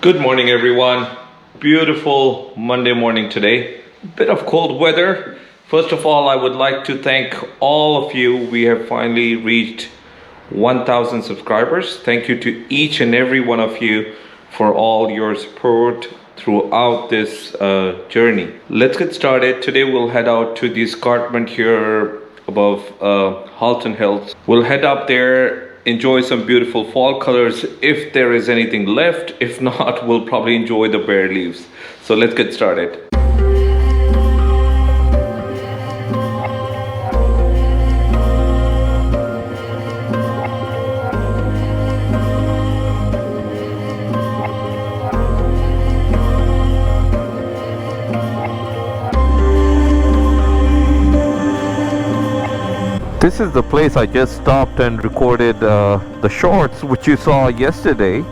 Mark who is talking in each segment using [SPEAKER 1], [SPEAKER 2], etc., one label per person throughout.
[SPEAKER 1] Good morning, everyone. Beautiful Monday morning today. Bit of cold weather. First of all, I would like to thank all of you. We have finally reached 1,000 subscribers. Thank you to each and every one of you for all your support throughout this journey. Let's get started. Today we'll head out to the escarpment here above Halton Hills. We'll head up there, enjoy some beautiful fall colors if there is anything left. If not, we'll probably enjoy the bare leaves. So let's get started. This is the place I just stopped and recorded the shorts which you saw yesterday,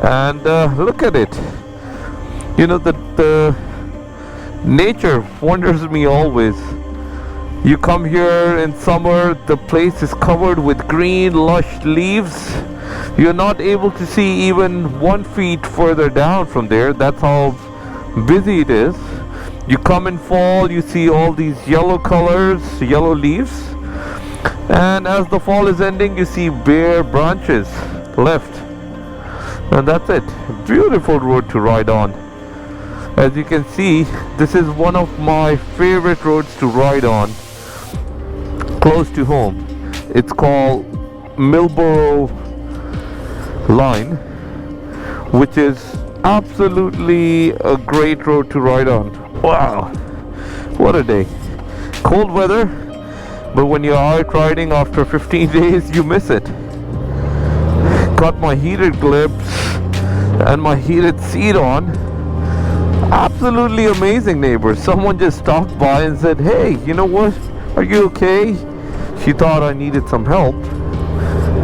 [SPEAKER 1] and look at it. You know, the nature wonders me always. You come here in summer, the place is covered with green lush leaves. You're not able to see even 1 feet further down from there. That's how busy it is. You come in fall, you see all these yellow colors, yellow leaves. And as the fall is ending, you see bare branches left, and that's it. Beautiful road to ride on. As you can see, this is one of my favorite roads to ride on, close to home. It's called Millborough Line, which is absolutely a great road to ride on. Wow, what a day. Cold weather, but when you're out riding after 15 days, you miss it. Got my heated clips and my heated seat on. Absolutely amazing, neighbor. Someone just stopped by and said, "Hey, you know what? Are you okay?" She thought I needed some help.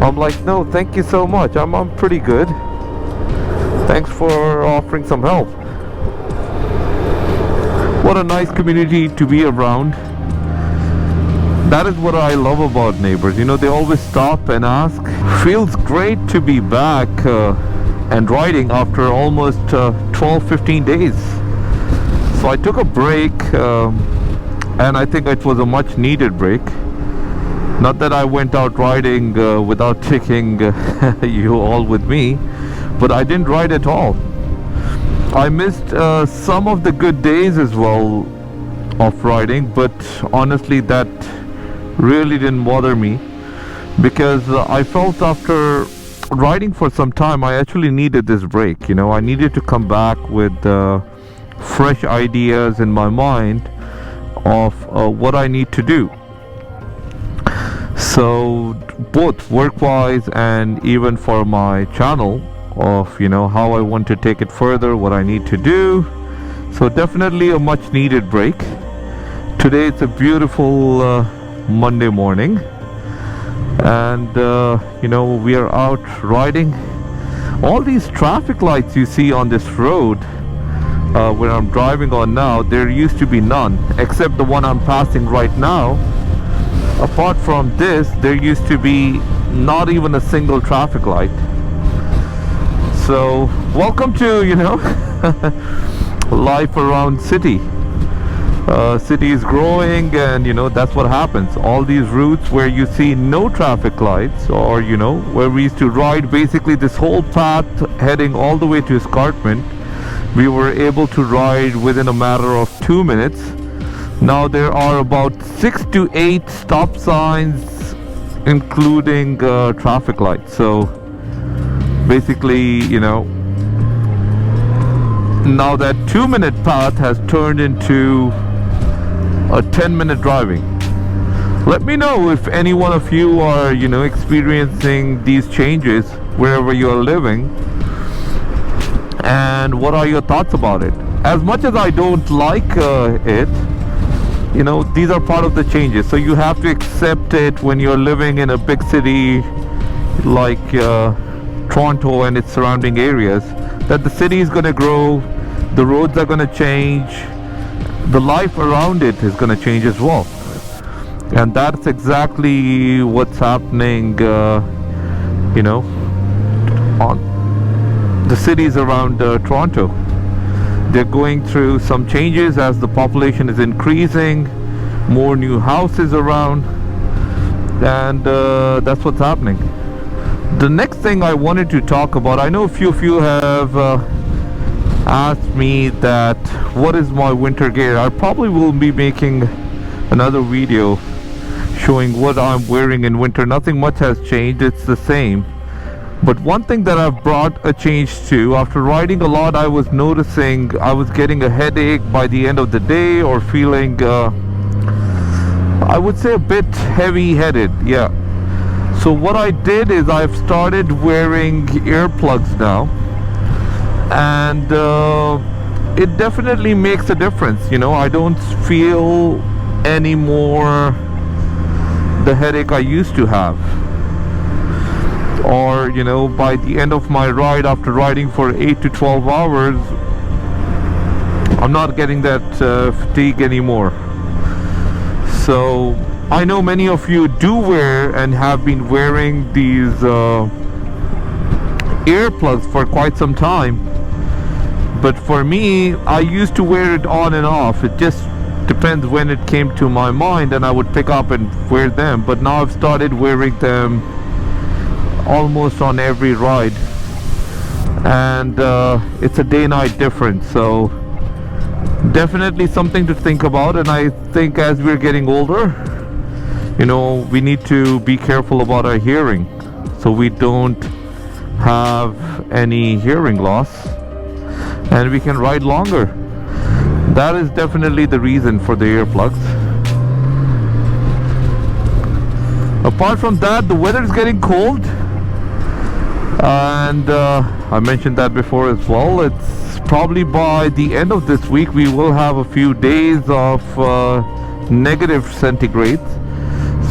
[SPEAKER 1] I'm like, "No, thank you so much. I'm pretty good. Thanks for offering some help." What a nice community to be around. That is what I love about neighbors. You know, they always stop and ask. Feels great to be back and riding after almost 12-15 days. So I took a break, and I think it was a much needed break. Not that I went out riding without taking you all with me, but I didn't ride at all. I missed some of the good days as well of riding, but honestly that really didn't bother me, because I felt after riding for some time I actually needed this break. You know, I needed to come back with fresh ideas in my mind of what I need to do. So both work-wise and even for my channel, of, you know, how I want to take it further, what I need to do. So definitely a much needed break. Today it's a beautiful Monday morning, and you know, we are out riding. All these traffic lights you see on this road where I'm driving on now, there used to be none except the one I'm passing right now. Apart from this, there used to be not even a single traffic light. So welcome to, you know, life around city. City is growing, and you know, that's what happens. All these routes where you see no traffic lights, or you know, where we used to ride basically this whole path heading all the way to Escarpment, we were able to ride within a matter of 2 minutes. Now there are about 6 to 8 stop signs, including traffic lights. So basically, you know, now that 2-minute path has turned into a 10-minute driving. Let me know if any one of you are, you know, experiencing these changes wherever you're living, and what are your thoughts about it. As much as I don't like it, you know, these are part of the changes, so you have to accept it when you're living in a big city like Toronto and its surrounding areas, that the city is going to grow, the roads are going to change, the life around it is going to change as well. And that's exactly what's happening, you know, on the cities around Toronto. They're going through some changes as the population is increasing, more new houses around, and that's what's happening. The next thing I wanted to talk about, I know a few of you have asked me that what is my winter gear. I probably will be making another video showing what I'm wearing in winter. Nothing much has changed, it's the same. But one thing that I've brought a change to, after riding a lot, I was noticing I was getting a headache by the end of the day, or feeling I would say a bit heavy-headed. Yeah, so what I did is I've started wearing earplugs now, and it definitely makes a difference. You know, I don't feel anymore the headache I used to have. Or, you know, by the end of my ride, after riding for 8 to 12 hours, I'm not getting that fatigue anymore. So I know many of you do wear and have been wearing these earplugs for quite some time, but for me, I used to wear it on and off. It just depends when it came to my mind, and I would pick up and wear them. But now I've started wearing them almost on every ride, and it's a day-night difference. So definitely something to think about. And I think as we're getting older, you know, we need to be careful about our hearing so we don't have any hearing loss, and we can ride longer. That is definitely the reason for the earplugs. Apart from that, the weather is getting cold, and I mentioned that before as well. It's probably by the end of this week we will have a few days of negative centigrade.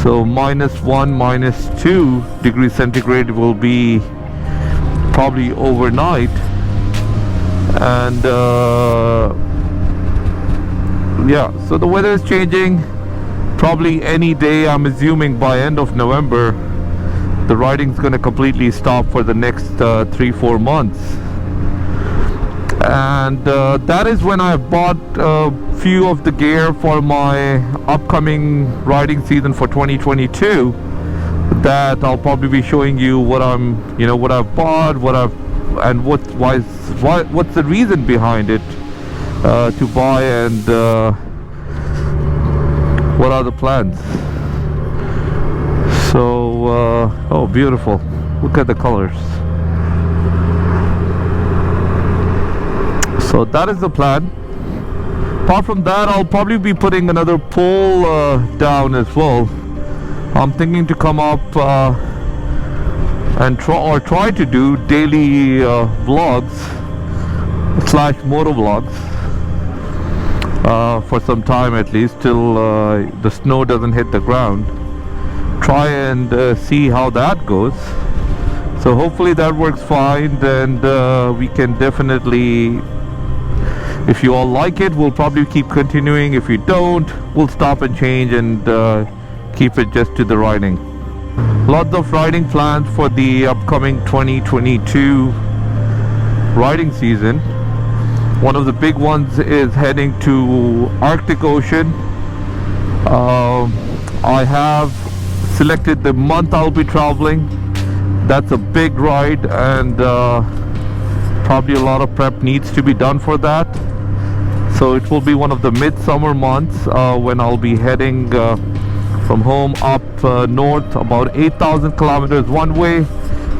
[SPEAKER 1] So -1, -2 degrees centigrade will be probably overnight, and yeah, so the weather is changing. Probably any day, I'm assuming by end of November, the riding's going to completely stop for the next 3-4 months. And that is when I bought a few of the gear for my upcoming riding season for 2022, that I'll probably be showing you what what I've bought, and what's the reason behind it to buy, and what are the plans. So oh, beautiful, look at the colors. So that is the plan. Apart from that, I'll probably be putting another pole down as well. I'm thinking to come up and try to do daily vlogs / moto vlogs for some time, at least till the snow doesn't hit the ground. Try and see how that goes. So hopefully that works fine, and we can definitely, if you all like it, we'll probably keep continuing. If you don't, we'll stop and change and keep it just to the riding. Lots of riding plans for the upcoming 2022 riding season. One of the big ones is heading to Arctic Ocean. I have selected the month I'll be traveling. That's a big ride, and probably a lot of prep needs to be done for that. So it will be one of the midsummer months when I'll be heading from home up north, about 8,000 kilometers one way.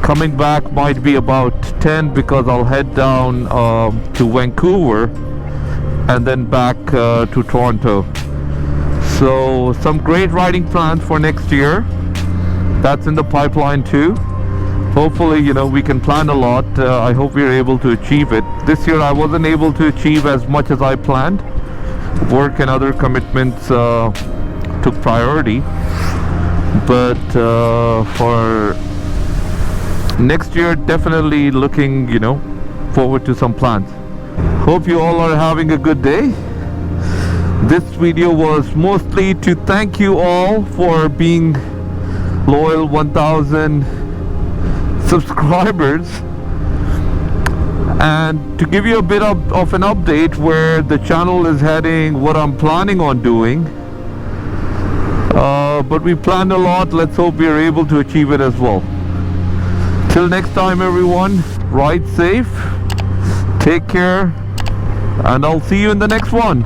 [SPEAKER 1] Coming back might be about 10, because I'll head down to Vancouver and then back to Toronto. So some great riding plans for next year. That's in the pipeline too. Hopefully, you know, we can plan a lot. I hope we're able to achieve it. This year I wasn't able to achieve as much as I planned. Work and other commitments took priority. But for next year, definitely looking, forward to some plans. Hope you all are having a good day. This video was mostly to thank you all for being loyal 1,000 subscribers. and to give you a bit of an update where the channel is heading, what I'm planning on doing. But we planned a lot. Let's hope we are able to achieve it as well. Till next time, everyone, ride safe, take care, and I'll see you in the next one.